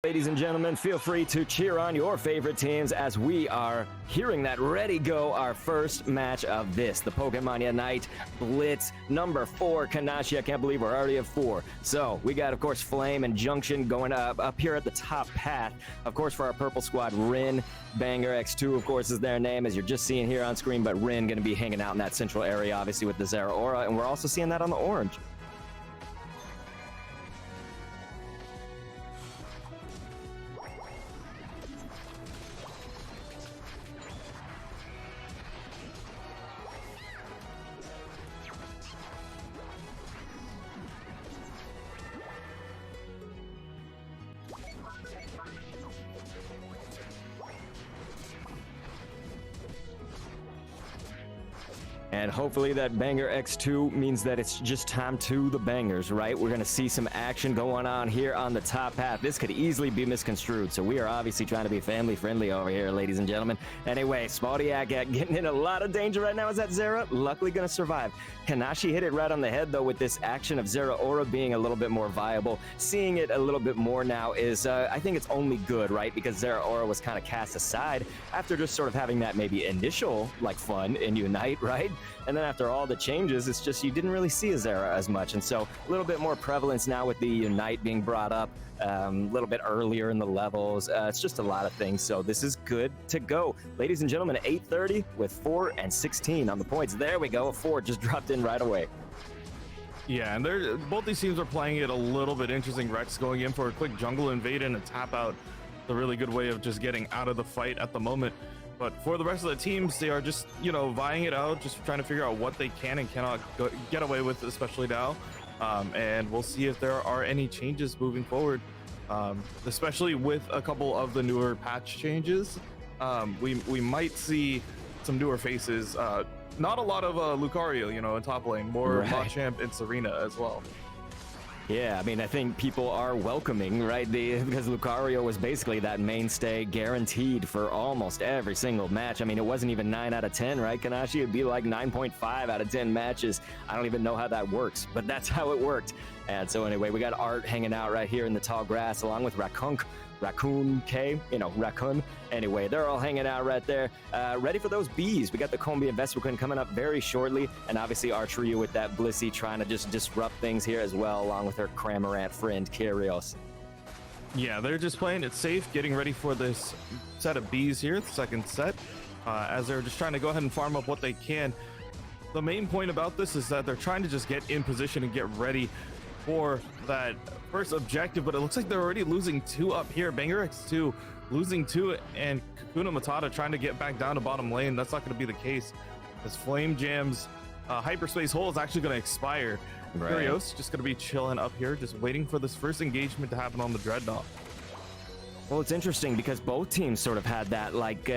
Ladies and gentlemen, feel free to cheer on your favorite teams as we are hearing that ready go our first match of this, the Pokemon Unite Blitz number 4. Kanashi, I can't believe we're already at 4. So we got, of course, Flame and Junction going up here at the top path. Of course, for our purple squad, Rin, Banger X2, of course, is their name, as you're just seeing here on screen, but Rin going to be hanging out in that central area, obviously, with the Zeraora, and we're also seeing that on the orange. And hopefully that Banger X2 means that it's just time to the bangers, right? We're going to see some action going on here on the top path. This could easily be misconstrued, so we are obviously trying to be family-friendly over here, ladies and gentlemen. Anyway, Spaldiak getting in a lot of danger right now. Is that Zera? Luckily going to survive. Kanashi hit it right on the head, though, with this action of Zeraora being a little bit more viable. Seeing it a little bit more now is, I think it's only good, right? Because Zeraora was kind of cast aside after just sort of having that maybe initial, like, fun in Unite, right? And then after all the changes, it's just you didn't really see a Zera as much. And so a little bit more prevalence now with the Unite being brought up a little bit earlier in the levels. It's just a lot of things. So this is good to go. Ladies and gentlemen, 8:30 with 4 and 16 on the points. There we go. 4 just dropped in right away. Yeah, and both these teams are playing it a little bit interesting. Rex going in for a quick jungle invade and a tap out. A really good way of just getting out of the fight at the moment. But for the rest of the teams, they are just, you know, vying it out, just trying to figure out what they can and cannot get away with, especially now. And we'll see if there are any changes moving forward, especially with a couple of the newer patch changes. We might see some newer faces. Not a lot of Lucario, you know, in top lane, more right. Machamp and Serena as well. Yeah, I mean, I think people are welcoming, right? Because Lucario was basically that mainstay guaranteed for almost every single match. I mean, it wasn't even 9 out of 10, right, Kanashi? It'd be like 9.5 out of 10 matches. I don't even know how that works, but that's how it worked. And so anyway, we got Art hanging out right here in the tall grass along with Raccoon K, you know, Raccoon. Anyway, they're all hanging out right there, ready for those bees. We got the Combi and Vespiquen coming up very shortly, and obviously our trio with that Blissey trying to just disrupt things here as well, along with her Cramorant friend, Kyrios. Yeah, they're just playing it safe, getting ready for this set of bees here, the second set, as they're just trying to go ahead and farm up what they can. The main point about this is that they're trying to just get in position and get ready for that first objective, but it looks like they're already losing 2 up here. Banger X2 losing 2, and Kakuna Matata trying to get back down to bottom lane. That's not going to be the case, as Flame Jam's hyperspace hole is actually going to expire. Right. Kyrios just going to be chilling up here, just waiting for this first engagement to happen on the Dreadnought. Well, it's interesting because both teams sort of had that, like,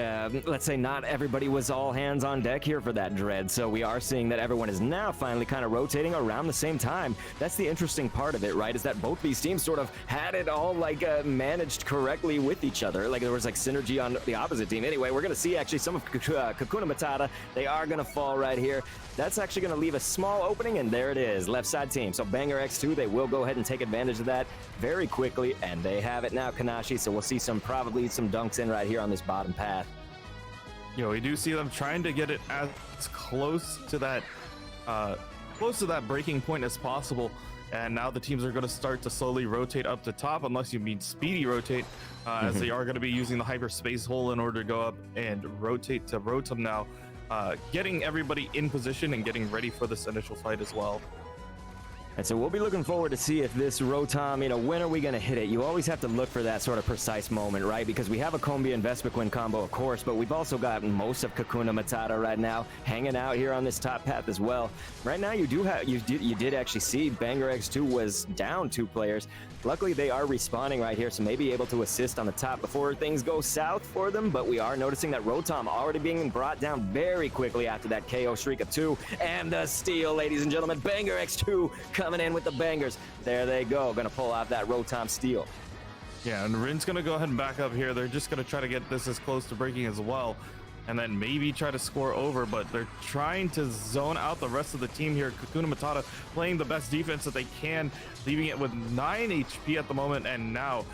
let's say not everybody was all hands on deck here for that Dread. So we are seeing that everyone is now finally kind of rotating around the same time. That's the interesting part of it, right? Is that both these teams sort of had it all, like, managed correctly with each other. Like, there was, like, synergy on the opposite team. Anyway, we're going to see actually some of Kakuna Matata. They are going to fall right here. That's actually going to leave a small opening, and there it is, left side team. So Banger X2, they will go ahead and take advantage of that very quickly, and they have it now, Kanashi. So we'll see probably some dunks in right here on this bottom path. You know, we do see them trying to get it as close to that breaking point as possible. And now the teams are going to start to slowly rotate up the top, unless you mean speedy rotate, as they are going to be using the hyperspace hole in order to go up and rotate to Rotom now. Getting everybody in position and getting ready for this initial fight as well. And so we'll be looking forward to see if this Rotom, you know, when are we going to hit it? You always have to look for that sort of precise moment, right? Because we have a Combi and Vespiquen combo, of course, but we've also got most of Kakuna Matata right now hanging out here on this top path as well. Right now, you did actually see Banger X2 was down 2 players. Luckily, they are respawning right here, so maybe able to assist on the top before things go south for them. But we are noticing that Rotom already being brought down very quickly after that KO streak of 2. And the steal, ladies and gentlemen. Banger X2 coming in with the bangers. There they go. Going to pull off that Rotom steal. Yeah, and Rin's going to go ahead and back up here. They're just going to try to get this as close to breaking as well, and then maybe try to score over, but they're trying to zone out the rest of the team here. Kakuna Matata playing the best defense that they can, leaving it with 9 HP at the moment, and now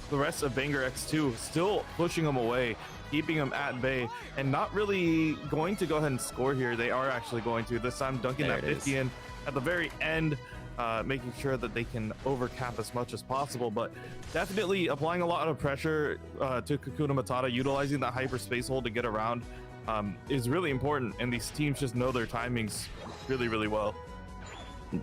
the rest of Banger X2 still pushing them away, keeping them at bay, and not really going to go ahead and score here. They are actually going to this time, dunking that 50 in at the very end, making sure that they can overcap as much as possible, but definitely applying a lot of pressure to Kakuna Matata, utilizing that hyperspace hold to get around is really important, and these teams just know their timings really, really well.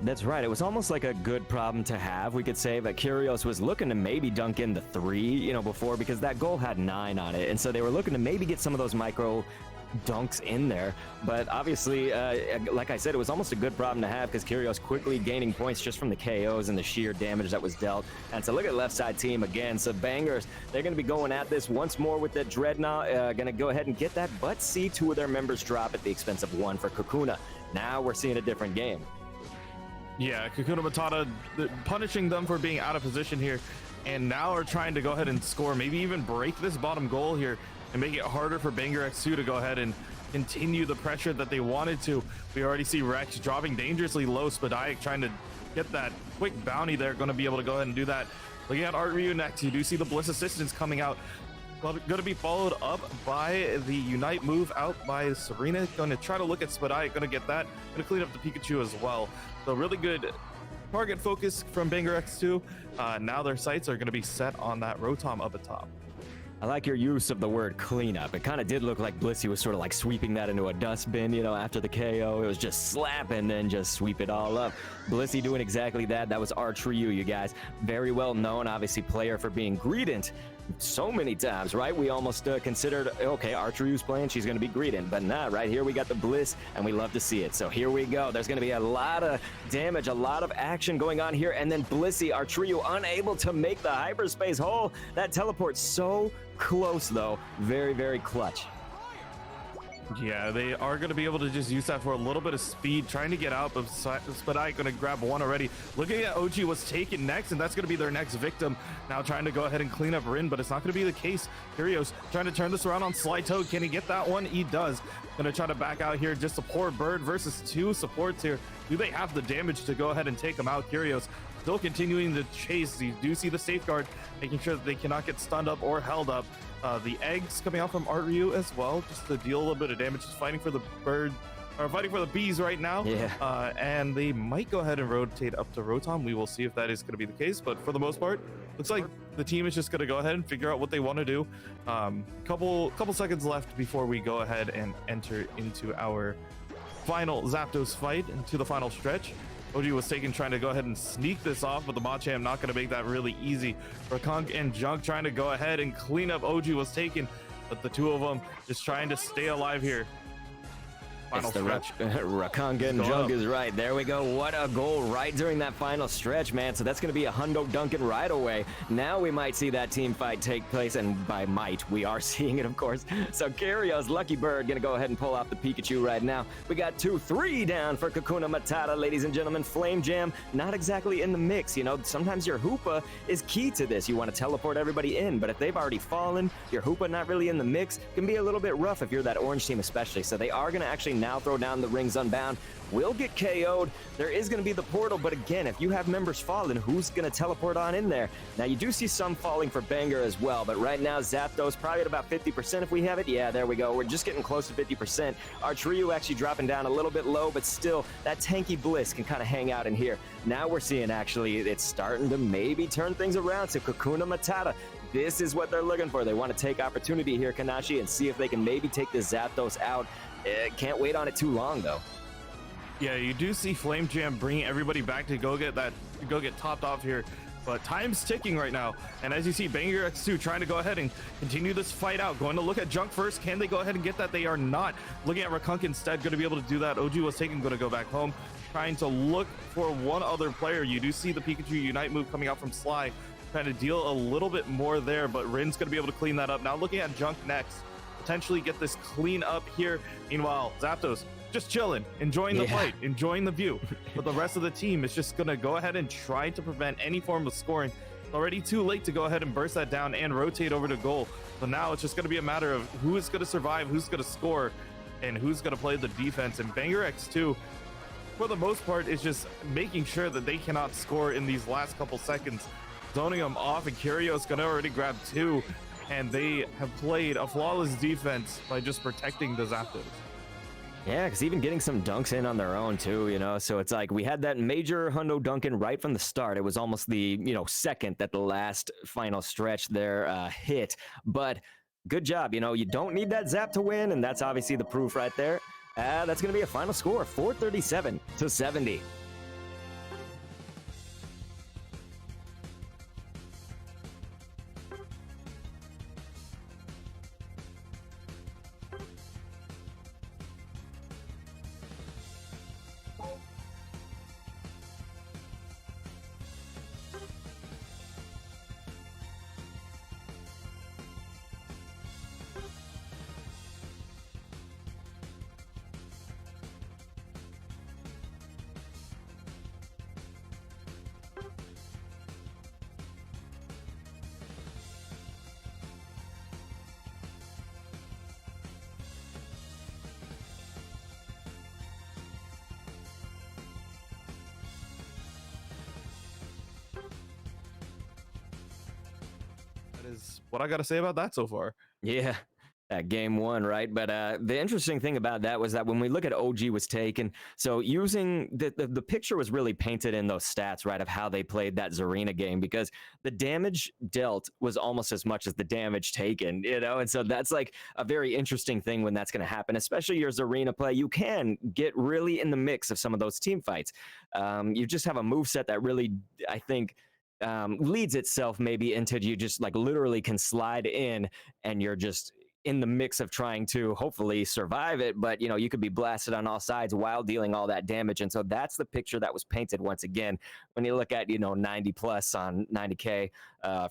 That's right. It was almost like a good problem to have, we could say, but Kyrgios was looking to maybe dunk in the 3, you know, before, because that goal had 9 on it, and so they were looking to maybe get some of those micro dunks in there, but obviously, like I said, it was almost a good problem to have, because Kyrgios quickly gaining points just from the KOs and the sheer damage that was dealt. And so look at left side team again. So Bangers, they're going to be going at this once more with that Dreadnought, going to go ahead and get that, but see 2 of their members drop at the expense of 1 for Kakuna. Now we're seeing a different game. Yeah, Kakuna Matata punishing them for being out of position here, and now are trying to go ahead and score, maybe even break this bottom goal here and make it harder for Banger X2 to go ahead and continue the pressure that they wanted to. We already see Rex dropping dangerously low. Spadaik trying to get that quick bounty there, going to be able to go ahead and do that. Looking at Art Ryu next, you do see the Bliss assistance coming out. Going to be followed up by the Unite move out by Serena. Going to try to look at Spadaik, going to get that. Going to clean up the Pikachu as well. So really good target focus from Banger X2. Now their sights are going to be set on that Rotom up at top. I like your use of the word cleanup. It kind of did look like Blissey was sort of like sweeping that into a dustbin, you know, after the KO. It was just slap and then just sweep it all up. Blissey doing exactly that. That was Arch Ryu, you guys. Very well known, obviously, player for being greedent so many times, right? We almost considered, okay, Arch Ryu's playing, she's going to be greedent. But nah, right here we got the Bliss, and we love to see it. So here we go. There's going to be a lot of damage, a lot of action going on here. And then Blissey, Arch Ryu, unable to make the hyperspace hole. That teleport's so close, though. Very, very clutch. Yeah, they are going to be able to just use that for a little bit of speed, trying to get out, but Spadaik going to grab 1 already. Looking at OG was taken next, and that's going to be their next victim. Now trying to go ahead and clean up Rin, but it's not going to be the case. Kyrgios trying to turn this around on Sly Toad. Can he get that one? He does. Going to try to back out here. Just a poor bird versus 2 supports here. Do they have the damage to go ahead and take him out? Kyrgios still continuing to chase. You do see the safeguard, making sure that they cannot get stunned up or held up. The eggs coming out from Art Ryu as well, just to deal a little bit of damage. Just fighting for the bird, or fighting for the bees right now. Yeah. And they might go ahead and rotate up to Rotom. We will see if that is going to be the case, but for the most part, looks like the team is just going to go ahead and figure out what they want to do. Couple seconds left before we go ahead and enter into our final Zapdos fight, into the final stretch. OG was taken, trying to go ahead and sneak this off, but the Machamp not going to make that really easy. Rakunk and Junk trying to go ahead and clean up. OG was taken, but the 2 of them just trying to stay alive here. Final stretch. Rakangan Junk is right. There we go. What a goal right during that final stretch, man. So that's going to be a hundo Duncan right away. Now we might see that team fight take place, and by might, we are seeing it, of course. So Kyrgios, Lucky Bird, going to go ahead and pull off the Pikachu right now. We got 2-3 down for Kakuna Matata, ladies and gentlemen. Flame Jam, not exactly in the mix. You know, sometimes your Hoopa is key to this. You want to teleport everybody in, but if they've already fallen, your Hoopa not really in the mix, can be a little bit rough if you're that orange team especially. So they are going to actually now throw down the Rings Unbound. Will get KO'd. There is going to be the portal, but again, if you have members fallen, who's going to teleport on in there? Now, you do see some falling for Banger as well, but right now, Zapdos probably at about 50% if we have it. Yeah, there we go. We're just getting close to 50%. Arch Ryu actually dropping down a little bit low, but still, that tanky Bliss can kind of hang out in here. Now we're seeing, actually, it's starting to maybe turn things around to Kakuna Matata. This is what they're looking for. They want to take opportunity here, Kanashi, and see if they can maybe take this Zapdos out. Can't wait on it too long, though. Yeah, you do see Flame Jam bringing everybody back to go get topped off here, but time's ticking right now. And as you see, Banger X2 trying to go ahead and continue this fight out, going to look at Junk first. Can they go ahead and get that? They are not. Looking at Rakunk instead, going to be able to do that. OG was taken, going to go back home, trying to look for one other player. You do see the Pikachu Unite move coming out from Sly, trying to deal a little bit more there, but Rin's going to be able to clean that up. Now looking at Junk next, potentially get this clean up here. Meanwhile, Zapdos just chilling, enjoying the fight, enjoying the view. But the rest of the team is just going to go ahead and try to prevent any form of scoring. It's already too late to go ahead and burst that down and rotate over to goal. So now it's just going to be a matter of who is going to survive, who's going to score, and who's going to play the defense. And Banger X2, for the most part, is just making sure that they cannot score in these last couple seconds. zoning him off, and Kyrgios gonna already grab 2, and they have played a flawless defense by just protecting the Zapdos. Yeah, because even getting some dunks in on their own too, so it's like we had that major hundo dunk in right from the start. It was almost the, second that the last final stretch there hit, but good job. You don't need that zap to win, and that's obviously the proof right there. That's going to be a final score, 437-70. Is what I got to say about that so far. Yeah, that game one, right? But the interesting thing about that was that when we look at OG was taken, so using the picture was really painted in those stats, right, of how they played that Zarina game, because the damage dealt was almost as much as the damage taken, and so that's like a very interesting thing when that's going to happen, especially your Zarina play. You can get really in the mix of some of those team fights. You just have a moveset that really, I think, leads itself maybe into you just like literally can slide in and you're just in the mix of trying to hopefully survive it, but you could be blasted on all sides while dealing all that damage. And so that's the picture that was painted once again when you look at 90 plus on 90k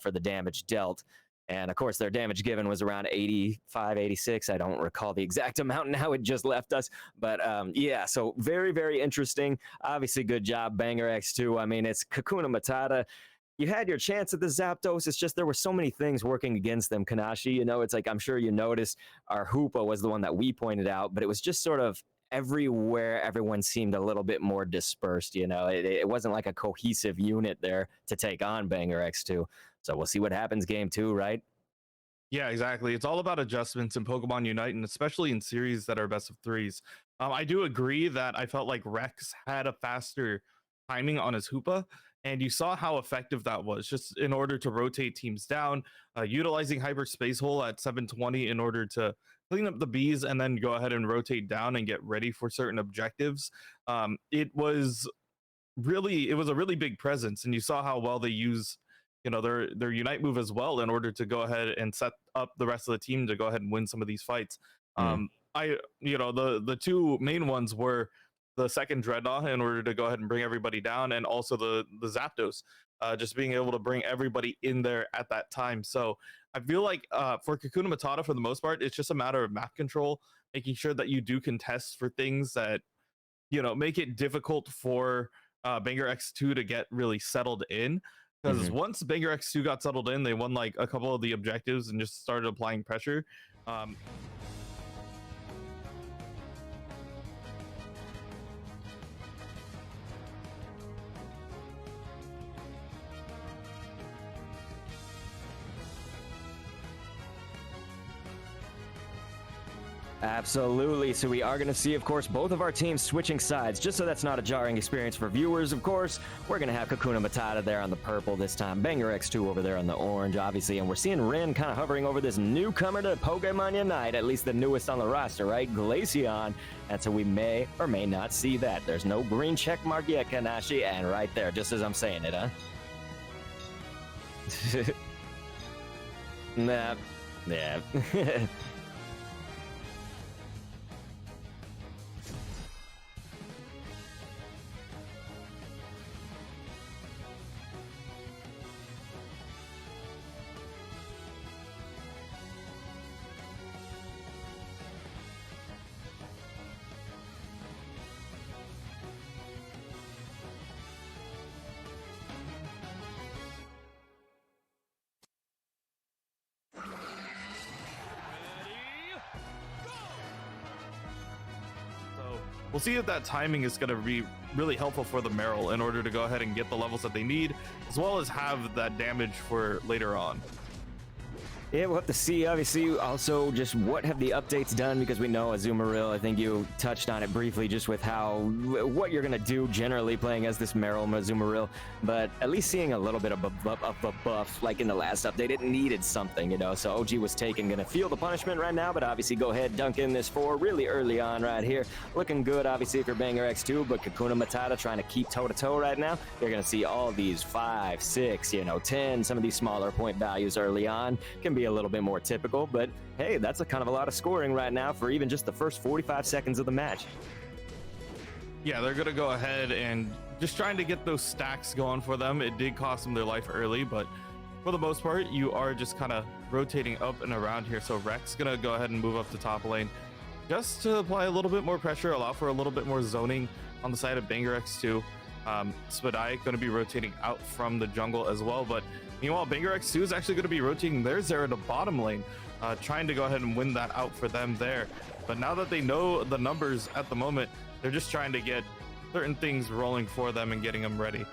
for the damage dealt. And of course their damage given was around 85, 86. I don't recall the exact amount now, it just left us, but yeah, so very, very interesting. Obviously good job Banger X2. I mean, it's Kakuna Matata. You had your chance at the Zapdos. It's just there were so many things working against them, Kanashi. It's like I'm sure you noticed our Hoopa was the one that we pointed out, but it was just sort of everywhere. Everyone seemed a little bit more dispersed. It wasn't like a cohesive unit there to take on Banger X2. So we'll see what happens game 2, right? Yeah, exactly. It's all about adjustments in Pokemon Unite, and especially in series that are best of threes. I do agree that I felt like Rex had a faster timing on his Hoopa, and you saw how effective that was just in order to rotate teams down, utilizing Hyper Space Hole at 720 in order to clean up the bees and then go ahead and rotate down and get ready for certain objectives. It was a really big presence, and you saw how well they use their Unite move as well in order to go ahead and set up the rest of the team to go ahead and win some of these fights. The two main ones were the second Dreadnought in order to go ahead and bring everybody down, and also the Zapdos, just being able to bring everybody in there at that time. So I feel like for Kakuna Matata, for the most part, it's just a matter of map control, making sure that you do contest for things that make it difficult for Banger X2 to get really settled in. Because once Banger X2 got settled in, they won like a couple of the objectives and just started applying pressure. Absolutely. So we are going to see, of course, both of our teams switching sides, just so that's not a jarring experience for viewers. Of course, we're going to have Kakuna Matata there on the purple this time, Banger X2 over there on the orange, obviously, and we're seeing Rin kind of hovering over this newcomer to Pokemon Unite, at least the newest on the roster, right? Glaceon. And so we may or may not see that. There's no green check mark yet, Kanashi, and right there, just as I'm saying it, huh? Nah. Yeah. we'll see if that timing is going to be really helpful for the Meryl in order to go ahead and get the levels that they need, as well as have that damage for later on. Yeah, we'll have to see. Obviously, also just what have the updates done, because we know Azumarill, I think you touched on it briefly, just with what you're going to do generally playing as this Meryl Azumarill, but at least seeing a little bit of a buff like in the last update. It needed something, you know, so OG was taken, going to feel the punishment right now, but obviously go ahead, dunk in this 4 really early on right here. Looking good, obviously, if you're Banger X2, but Kakuna Matata trying to keep toe-to-toe right now. You're going to see all these 5, 6, 10, some of these smaller point values early on. Can be a little bit more typical, but hey, that's a kind of a lot of scoring right now for even just the first 45 seconds of the match. Yeah, they're gonna go ahead and just trying to get those stacks going for them. It did cost them their life early, but for the most part, you are just kind of rotating up and around here. So Rex gonna go ahead and move up to top lane just to apply a little bit more pressure, allow for a little bit more zoning on the side of Banger X2. Spadai going to be rotating out from the jungle as well, but meanwhile, Banger X2 is actually going to be rotating their Zera to bottom lane, trying to go ahead and win that out for them there. But now that they know the numbers at the moment, they're just trying to get certain things rolling for them and getting them ready.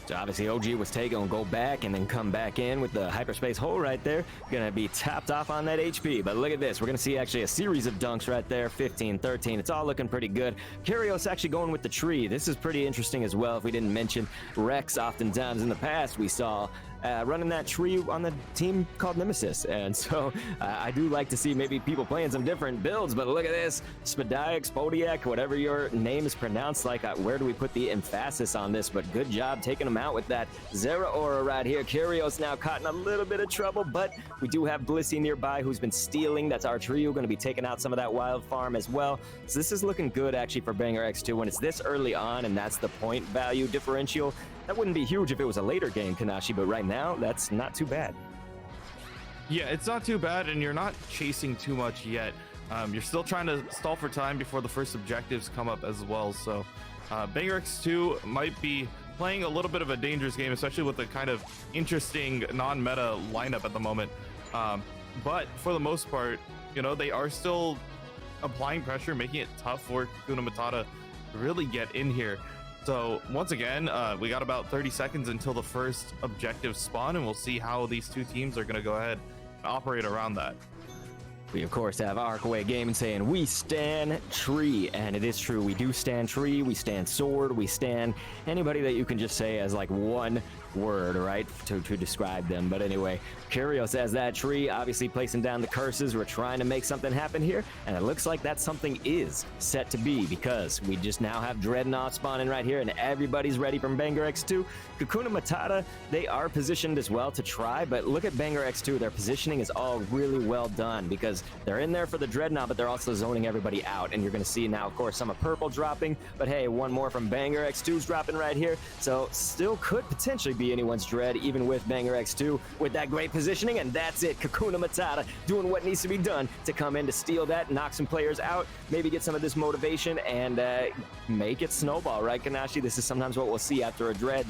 So obviously OG was taken, will go back and then come back in with the hyperspace hole right there. Gonna be tapped off on that HP, but look at this. We're gonna see actually a series of dunks right there, 15, 13. It's all looking pretty good. Kyrios actually going with the tree. This is pretty interesting as well. If we didn't mention Rex, oftentimes in the past we saw running that tree on the team called Nemesis, and so I do like to see maybe people playing some different builds, but look at this. Spadiac, Spodiac, whatever your name is pronounced, like where do we put the emphasis on this, but good job taking him out with that Zera aura right here. Kyrios now caught in a little bit of trouble, but we do have Blissey nearby who's been stealing. That's our trio, going to be taking out some of that wild farm as well. So this is looking good actually for Banger X2 when it's this early on, and that's the point value differential. That wouldn't be huge if it was a later game, Kanashi, but right now, that's not too bad. Yeah, it's not too bad, and you're not chasing too much yet. You're still trying to stall for time before the first objectives come up as well. So Banger X2 might be playing a little bit of a dangerous game, especially with the kind of interesting non-meta lineup at the moment. But for the most part, they are still applying pressure, making it tough for Kakuna Matata to really get in here. So once again, we got about 30 seconds until the first objective spawn, and we'll see how these two teams are going to go ahead and operate around that. We, of course, have Arkaway Gaming saying, we stand tree. And it is true. We do stand tree. We stand sword. We stand anybody that you can just say as like one word, right, to describe them. But anyway, Kyrios as that tree, obviously placing down the curses. We're trying to make something happen here, and it looks like that something is set to be, because we just now have Dreadnought spawning right here, and everybody's ready from Banger X2. Kakuna Matata, they are positioned as well to try, but look at Banger X2. Their positioning is all really well done, because they're in there for the Dreadnought, but they're also zoning everybody out, and you're going to see now, of course, some of purple dropping, but hey, one more from Banger X2's dropping right here, so still could potentially be anyone's dread, even with Banger X2 with that great positioning. And that's it, Kakuna Matata doing what needs to be done to come in to steal that, knock some players out, maybe get some of this motivation, and make it snowball, right, Kanashi? This is sometimes what we'll see after a dread.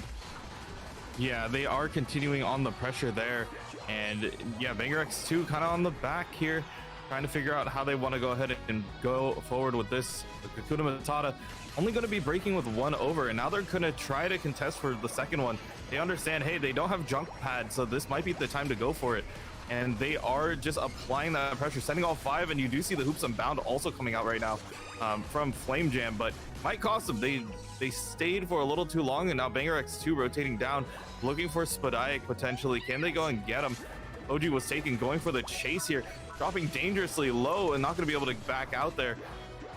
Yeah, they are continuing on the pressure there, and yeah, Banger X2 kind of on the back here, trying to figure out how they want to go ahead and go forward with this. Kakuna Matata only going to be breaking with one over, and now they're going to try to contest for the second one. They understand, hey, they don't have junk pad, so this might be the time to go for it. And they are just applying that pressure, sending all 5, and you do see the Hoops Unbound also coming out right now from Flame Jam, but might cost them. They stayed for a little too long, and now Banger X2 rotating down, looking for Spadiac potentially. Can they go and get him? OG was taken, going for the chase here, dropping dangerously low and not going to be able to back out there.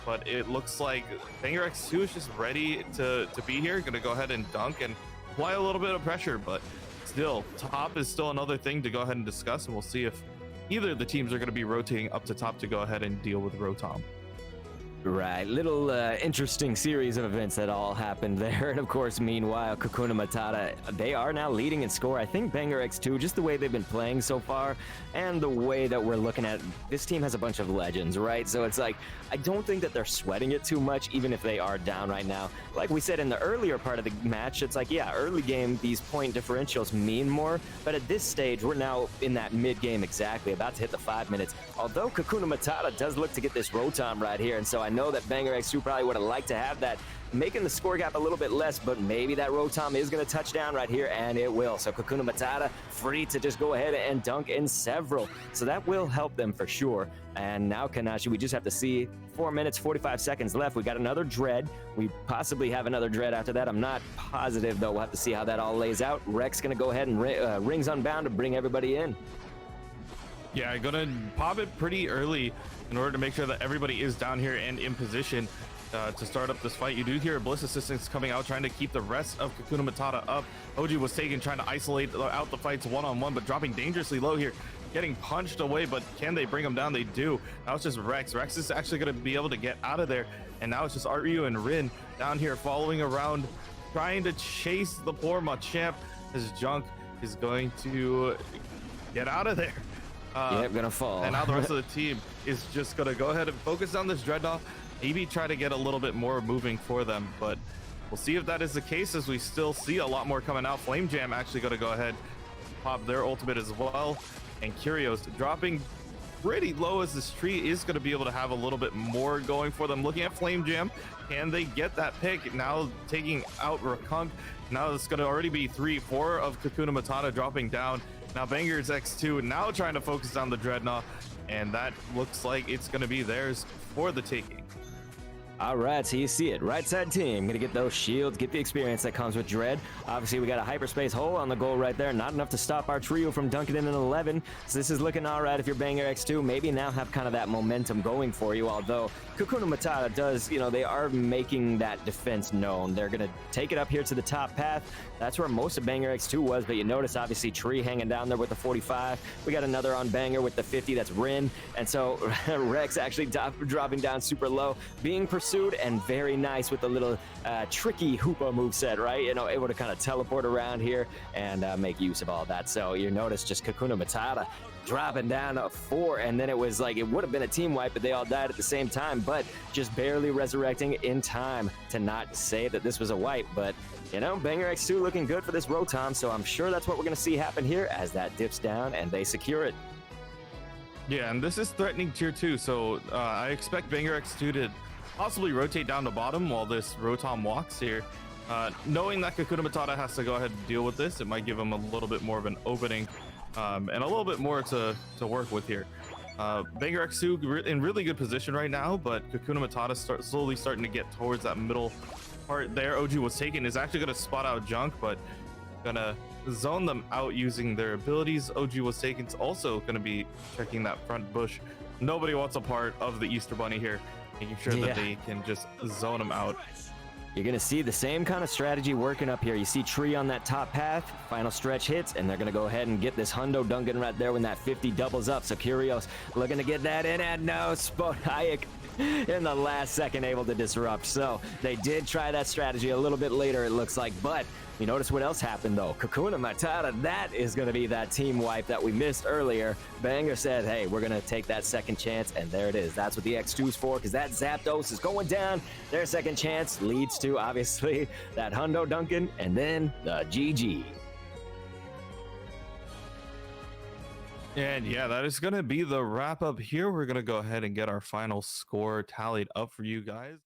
But it looks like Banger X2 is just ready to be here, going to go ahead and dunk and apply a little bit of pressure, but still, top is still another thing to go ahead and discuss, and we'll see if either of the teams are going to be rotating up to top to go ahead and deal with Rotom. Right, little interesting series of events that all happened there. And of course, meanwhile, Kakuna Matata, they are now leading in score. I think Banger X2, just the way they've been playing so far and the way that we're looking at, this team has a bunch of legends, right? So it's like, I don't think that they're sweating it too much, even if they are down right now. Like we said in the earlier part of the match, it's like, yeah, early game, these point differentials mean more. But at this stage, we're now in that mid game exactly, about to hit the 5 minutes. Although Kakuna Matata does look to get this Rotom right here, and so I I know that Banger X2 probably would have liked to have that, making the score gap a little bit less, but maybe that Rotom is going to touch down right here, and it will. So Kakuna Matata free to just go ahead and dunk in several. So that will help them for sure. And now, Kanashi, we just have to see 4 minutes, 45 seconds left. We got another Dread. We possibly have another Dread after that. I'm not positive, though. We'll have to see how that all lays out. Rex going to go ahead and Rings Unbound to bring everybody in. Yeah, gonna pop it pretty early in order to make sure that everybody is down here and in position to start up this fight. You do hear Bliss Assistance coming out, trying to keep the rest of Kakuna Matata up. OG was taken, trying to isolate out the fights one-on-one, but dropping dangerously low here, getting punched away. But can they bring him down? They do. Now it's just Rex. Rex is actually going to be able to get out of there, and now it's just Ryu and Rin down here following around, trying to chase the poor Machamp. His junk is going to get out of there. Yep, gonna fall. And now the rest of the team is just gonna go ahead and focus on this Dreadnought, maybe try to get a little bit more moving for them, but we'll see if that is the case, as we still see a lot more coming out. Flame Jam actually gonna go ahead pop their ultimate as well, and Curios dropping pretty low, as this tree is going to be able to have a little bit more going for them. Looking at Flame Jam, can they get that pick? Now taking out Rakunk. Now it's going to already be 3-4 of Kakuna Matata dropping down. Now Banger's X2 now trying to focus on the Dreadnought, and that looks like it's going to be theirs for the taking. All right, so you see it. Right side team, gonna get those shields, get the experience that comes with Dread. Obviously, we got a hyperspace hole on the goal right there. Not enough to stop our trio from dunking in an 11. So this is looking all right if you're Banger X2. Maybe now have kind of that momentum going for you, although Kakuna Matata does, you know, they are making that defense known. They're gonna take it up here to the top path. That's where most of Banger X2 was, but you notice, obviously, Tree hanging down there with the 45. We got another on Banger with the 50, that's Rin. And so Rex actually dropping down super low, being pursued, and very nice with the little tricky Hoopa moveset, right? You know, able to kind of teleport around here and make use of all that. So you notice just Kakuna Matata dropping down a 4, and then it was like, it would have been a team wipe, but they all died at the same time, but just barely resurrecting in time to not say that this was a wipe. But you know, Banger X2 looking good for this Rotom, so I'm sure that's what we're going to see happen here as that dips down and they secure it. Yeah, and this is threatening tier 2, so I expect Banger X2 to possibly rotate down to bottom while this Rotom walks here. Knowing that Kakuna Matata has to go ahead and deal with this, it might give him a little bit more of an opening and a little bit more to work with here. Banger X2 in really good position right now, but Kakuna Matata slowly starting to get towards that middle part there. OG was taken, is actually going to spot out Junk, but gonna zone them out using their abilities. OG was taken, also going to be checking that front bush. Nobody wants a part of the Easter Bunny here, making sure that they can just zone them out. You're going to see the same kind of strategy working up here. You see Tree on that top path, final stretch hits, and they're going to go ahead and get this hundo dunking right there when that 50 doubles up. So Curios looking to get that in, and no, Hayek in the last second able to disrupt. So they did try that strategy a little bit later, it looks like, but you notice what else happened though. Kakuna Matata, that is going to be that team wipe that we missed earlier. Banger said, hey, we're going to take that second chance, and there it is. That's what the X2's for, because that Zapdos is going down. Their second chance leads to, obviously, that hundo dunking, and then the GG. And yeah, that is going to be the wrap up here. We're going to go ahead and get our final score tallied up for you guys.